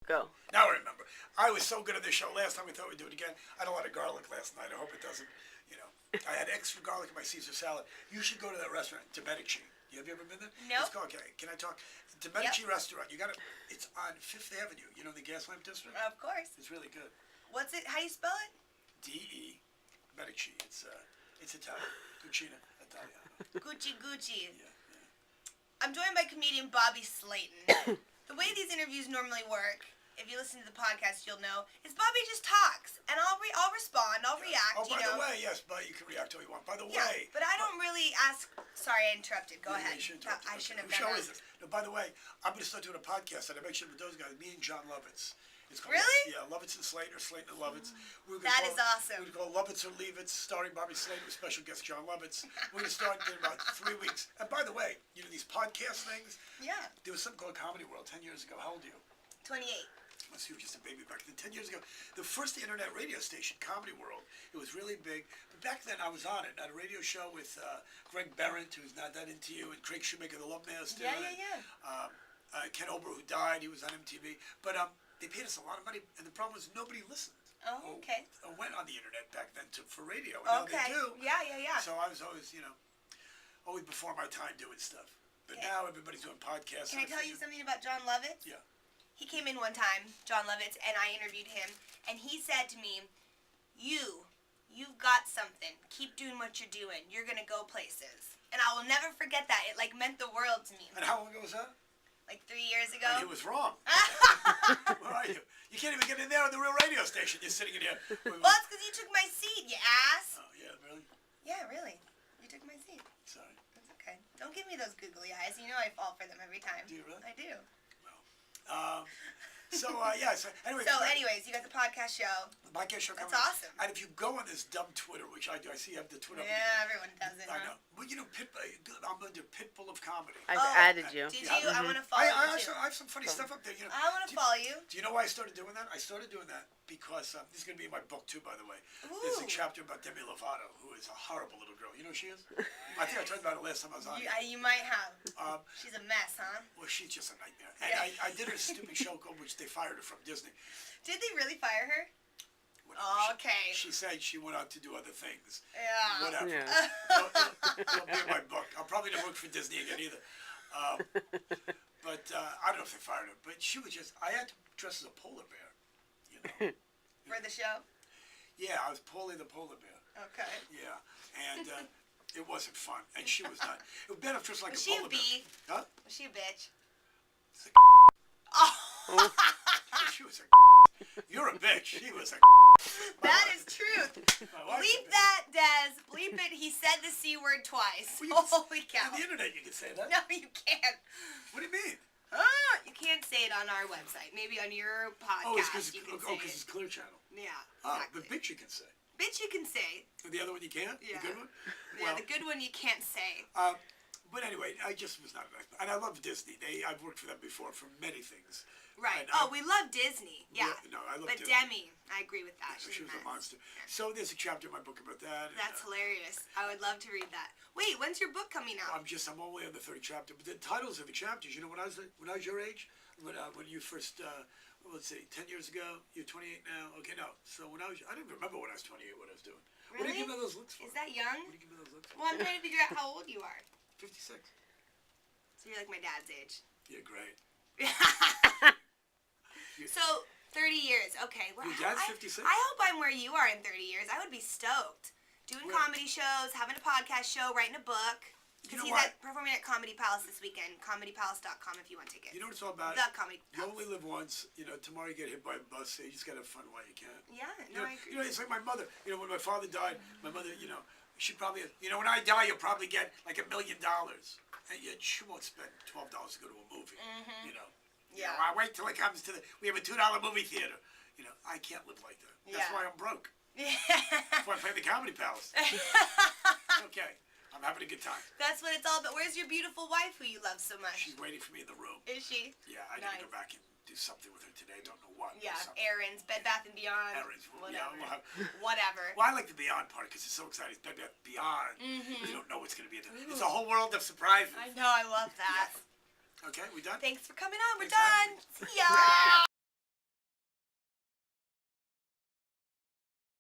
Go. Now I remember. I was so good at this show last time. We thought we'd do it again. I had a lot of garlic last night. I hope it doesn't. I had extra garlic in my Caesar salad. You should go to that restaurant, Domenici. Have you ever been there? No. It's called, okay, can I talk? The Domenici restaurant. You got it. It's on 5th Avenue. You know the gas lamp district? Of course. It's really good. What's it? How do you spell it? D-E. Medici. It's Italian. Cucina Italiana. Gucci. Yeah. I'm joined by comedian Bobby Slayton. The way these interviews normally work, if you listen to the podcast, you'll know, is Bobby just talks, and I'll respond, I'll react, Oh, by the way, yes, but you can react all you want. By the way. But I don't really ask. Sorry, I interrupted. Go ahead. I shouldn't have done that. Is this? No, by the way, I'm going to start doing a podcast, and I mentioned with those guys, me and John Lovitz. It's called, really? Yeah, Lovitz and Slayton, or Slayton and Lovitz. That is awesome. We're going to call Lovitz or Leave It, starring Bobby Slayton with special guest John Lovitz. We're going to start in about 3 weeks. And by the way, these podcast things. Yeah. There was something called Comedy World 10 years ago. How old are you? 28. Must you were just a baby back then. 10 years ago, the first internet radio station, Comedy World, it was really big. But back then, I was on it. I had a radio show with Greg Behrendt, who's not that into you, and Craig Shoemaker, the Love Master. Yeah. Ken Ober, who died, he was on MTV. But they paid us a lot of money, and the problem was nobody listened. Oh, okay. Or went on the internet back then for radio. And now they do. Yeah. So I was always, always before my time doing stuff. But now everybody's doing podcasts. Can I tell you something about John Lovitz? Yeah. He came in one time, John Lovitz, and I interviewed him, and he said to me, you've got something. Keep doing what you're doing. You're going to go places. And I will never forget that. It, meant the world to me. And how long ago was that? Like 3 years ago. And he was wrong. Where are you? You can't even get in there on the real radio station. You're sitting in here. Well, it's because you took my seat, you ass. Oh, yeah, really? Yeah, really. You took my seat. Sorry. That's okay. Don't give me those googly eyes. You know I fall for them every time. Do you really? I do. So anyway. So, anyways, you got the podcast show. The podcast show coming. That's awesome. And if you go on this dumb Twitter, which I do, I see you have the Twitter. Yeah, everyone does it. I know. Well, I'm under Pitbull of Comedy. I've added you. Did you? I want to follow you too. I have some funny stuff up there. I want to follow you. Do you know why I started doing that? I started doing that because this is going to be in my book too, by the way. Ooh. There's a chapter about Demi Lovato, who is a horrible little girl. You know who she is? I think I talked about it last time I was on. You might have. She's a mess, huh? Well, she's just a nightmare. And I did a stupid show called, which they fired her from Disney. Did they really fire her? Okay. She said she went out to do other things. Yeah. Whatever. Yeah. It'll be in my book. I'll probably never work for Disney again either. But I don't know if they fired her. But she was just, I had to dress as a polar bear. For the show? Yeah, I was Paulie the polar bear. Okay. Yeah. And it wasn't fun. And she was not. It would be better if just like Was a she polar a bear. bee? Huh? Was she a bitch? Oh. She was a You're a bitch. She was a That is truth. Bleep that, Des. Bleep it. He said the C word twice. Well, Holy cow. On the internet you can say that. No, you can't. What do you mean? You can't say it on our website. Maybe on your podcast you can say it. it's Clear Channel. Yeah, But exactly. bitch you can say. Bitch you can say. And the other one you can't? Yeah. The good one? Yeah, the good one you can't say. But anyway, I just was not a nice. And I love Disney. I've worked for them before for many things. Right. And we love Disney. Yeah. No, I love but Disney. Demi, I agree with that. She was a mess. monster. So there's a chapter in my book about that. That's hilarious. I would love to read that. Wait, when's your book coming out? I'm only on the third chapter. But the titles of the chapters, when I was your age, when you first, let's see, 10 years ago, you're 28 now. Okay, no. So I didn't remember when I was 28 what I was doing. Really? What do you give me those looks for? Is that young? What do you give me those looks for? Well, I'm trying to figure out how old you are. 56. So you're like my dad's age. Yeah, great. So, 30 years. Okay. Well, Your dad's 56? I hope I'm where you are in 30 years. I would be stoked. Doing comedy shows, having a podcast show, writing a book. Because he's performing at Comedy Palace this weekend. ComedyPalace.com if you want tickets. You know what it's all about? The Comedy You Palace. only live once. Tomorrow you get hit by a bus. So you just got to have fun while you can. Yeah, no, I agree. It's like my mother. When my father died, my mother, she probably, when I die, you'll probably get like $1 million. And yet she won't spend $12 to go to a movie. Yeah. I wait till it comes to we have a $2 movie theater. I can't live like that. That's why I'm broke. Yeah. That's why I play the Comedy Palace. Okay. I'm having a good time. That's what it's all about. Where's your beautiful wife who you love so much? She's waiting for me in the room. Is she? Yeah, I gotta go back and do something with her today. Don't know what. Yeah, errands, Bed Bath & Beyond. Errands. Whatever. Yeah, Whatever. Well, I like the Beyond part because it's so exciting. Bed Bath & Beyond. You don't know what's going to be in there. It's a whole world of surprises. I know, I love that. Yeah. Okay, we done? Thanks for coming on. We're Thanks for done. having me.